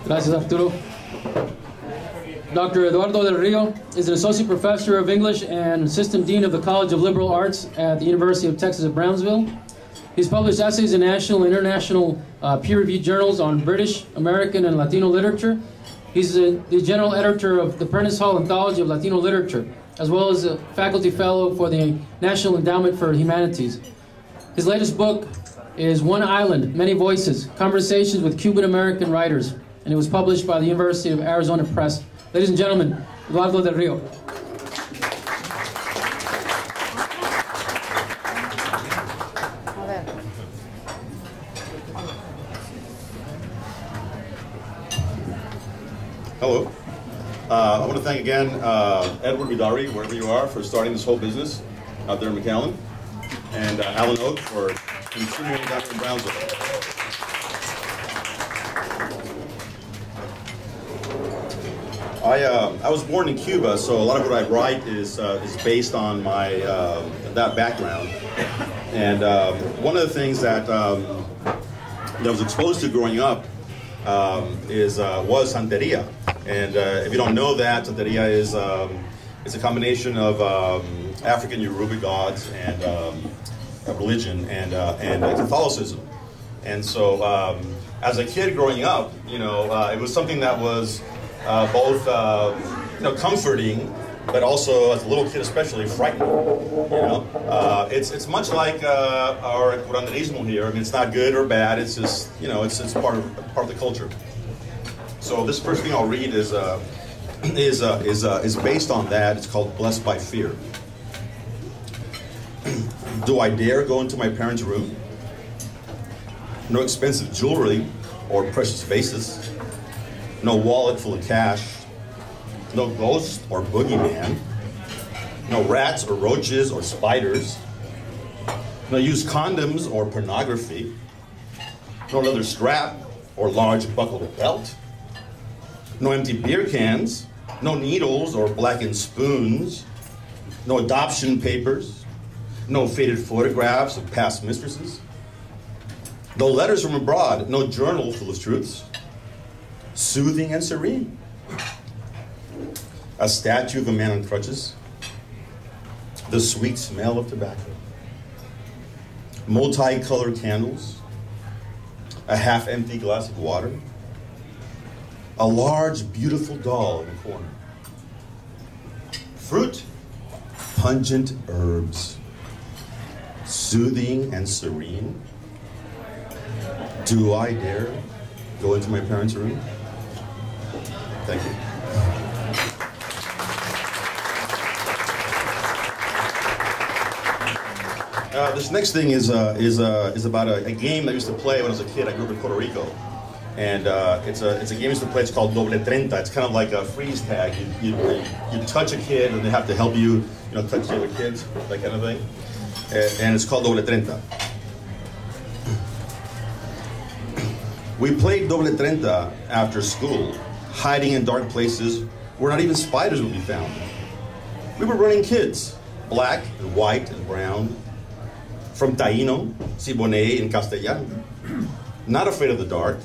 Gracias, Arturo. Dr. Eduardo del Rio is an associate professor of English and assistant dean of the College of Liberal Arts at the University of Texas at Brownsville. He's published essays in national and international peer-reviewed journals on British, American, and Latino literature. He's the general editor of the Prentice Hall Anthology of Latino Literature, as well as a faculty fellow for the National Endowment for Humanities. His latest book is One Island, Many Voices, Conversations with Cuban-American Writers, and it was published by the University of Arizona Press. Ladies and gentlemen, Eduardo del Rio. Hello. I want to thank again Edward Del Rio, wherever you are, for starting this whole business out there in McAllen, and Alan Oak for continuing down in Brownsville. I was born in Cuba, so a lot of what I write is based on my that background. And one of the things that I was exposed to growing up was Santeria. And if you don't know that, Santeria is it's a combination of African Yoruba gods and religion and Catholicism. And so as a kid growing up, you know, it was something that was both comforting, but also as a little kid especially frightening. You know, it's much like our curanderismo here. I mean, it's not good or bad. It's just, you know, it's part of the culture. So this first thing I'll read is based on that. It's called Blessed by Fear. Do I dare go into my parents' room? No expensive jewelry or precious vases. No wallet full of cash. No ghost or boogeyman. No rats or roaches or spiders. No used condoms or pornography. No leather strap or large buckled belt. No empty beer cans. No needles or blackened spoons. No adoption papers. No faded photographs of past mistresses. No letters from abroad. No journal full of truths. Soothing and serene. A statue of a man on crutches. The sweet smell of tobacco. Multicolored candles. A half-empty glass of water. A large, beautiful doll in the corner. Fruit. Pungent herbs. Soothing and serene. Do I dare go into my parents' room? Thank you. This next thing is about a game that I used to play when I was a kid. I grew up in Puerto Rico, and it's a game I used to play. It's called Doble Treinta. It's kind of like a freeze tag. You touch a kid, and they have to help you, touch the other kids, that kind of thing. And it's called Doble Treinta. We played Doble Treinta after school, hiding in dark places where not even spiders would be found. We were running kids, black and white and brown, from Taíno, Siboney, and Castellano. Not afraid of the dark,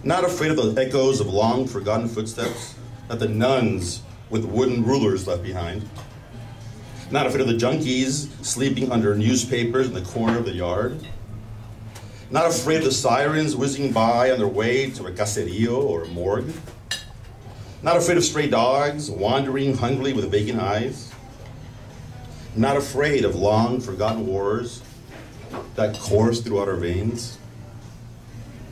not afraid of the echoes of long forgotten footsteps that the nuns with wooden rulers left behind. Not afraid of the junkies sleeping under newspapers in the corner of the yard. Not afraid of the sirens whizzing by on their way to a caserio or a morgue. Not afraid of stray dogs wandering hungrily with vacant eyes. Not afraid of long forgotten wars that course throughout our veins.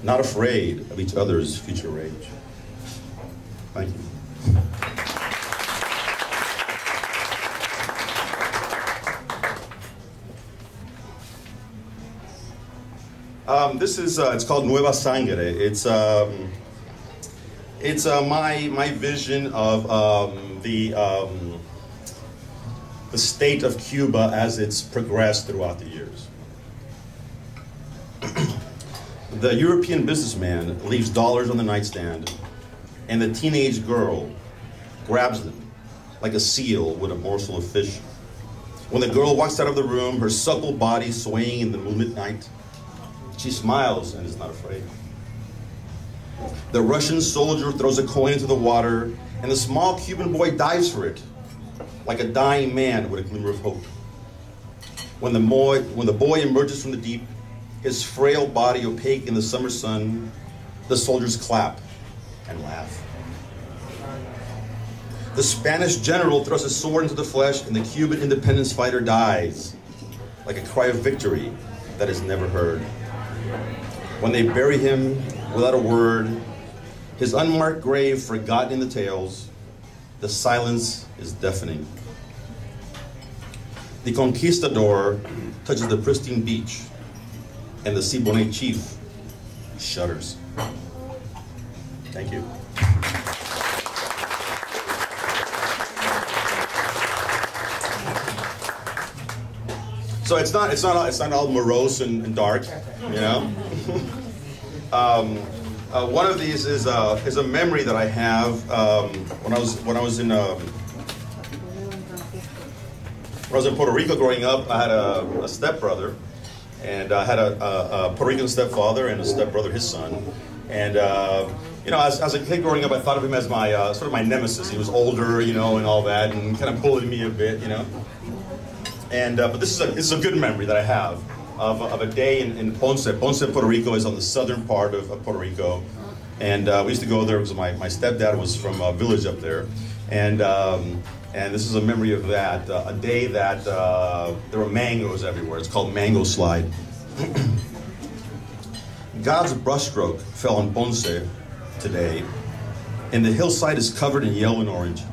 Not afraid of each other's future rage. Thank you. This is it's called Nueva Sangre. It's my vision of the state of Cuba as it's progressed throughout the years. The European businessman leaves dollars on the nightstand, and the teenage girl grabs them like a seal with a morsel of fish. When the girl walks out of the room, her supple body swaying in the moonlit night, she smiles and is not afraid. The Russian soldier throws a coin into the water, and the small Cuban boy dives for it, like a dying man with a glimmer of hope. When the boy emerges from the deep, his frail body opaque in the summer sun, the soldiers clap and laugh. The Spanish general thrusts his sword into the flesh, and the Cuban independence fighter dies, like a cry of victory that is never heard. When they bury him without a word, his unmarked grave forgotten in the tales, the silence is deafening. The conquistador touches the pristine beach, and the Siboney chief shudders. Thank you. So it's not all morose and dark, you know. One of these is a memory that I have when I was in Puerto Rico growing up. I had a stepbrother, and I had a Puerto Rican stepfather and a stepbrother, his son. And you know, as a kid growing up, I thought of him as my sort of my nemesis. He was older, you know, and all that, and kind of bullied me a bit, you know. And but this is a good memory that I have of a day in Ponce. Ponce, Puerto Rico is on the southern part of Puerto Rico, and we used to go there because my stepdad was from a village up there, and this is a memory of that, a day that there were mangoes everywhere. It's called Mango Slide. God's brushstroke fell on Ponce today, and the hillside is covered in yellow and orange.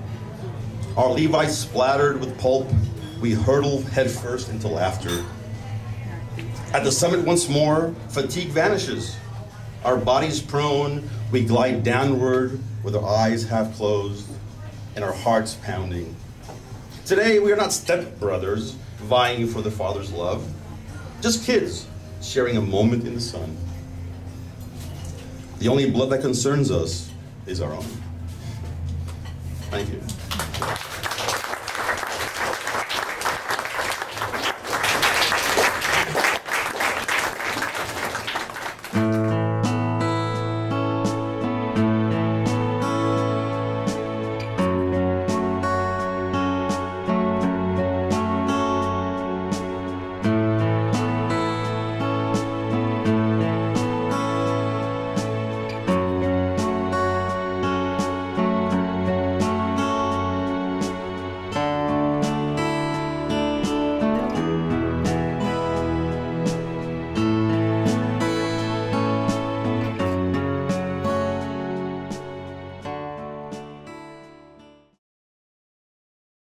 Our Levi's splattered with pulp. We hurtle headfirst into laughter. At the summit once more, fatigue vanishes. Our bodies prone, we glide downward with our eyes half closed and our hearts pounding. Today, we are not stepbrothers vying for the Father's love, just kids sharing a moment in the sun. The only blood that concerns us is our own. Thank you.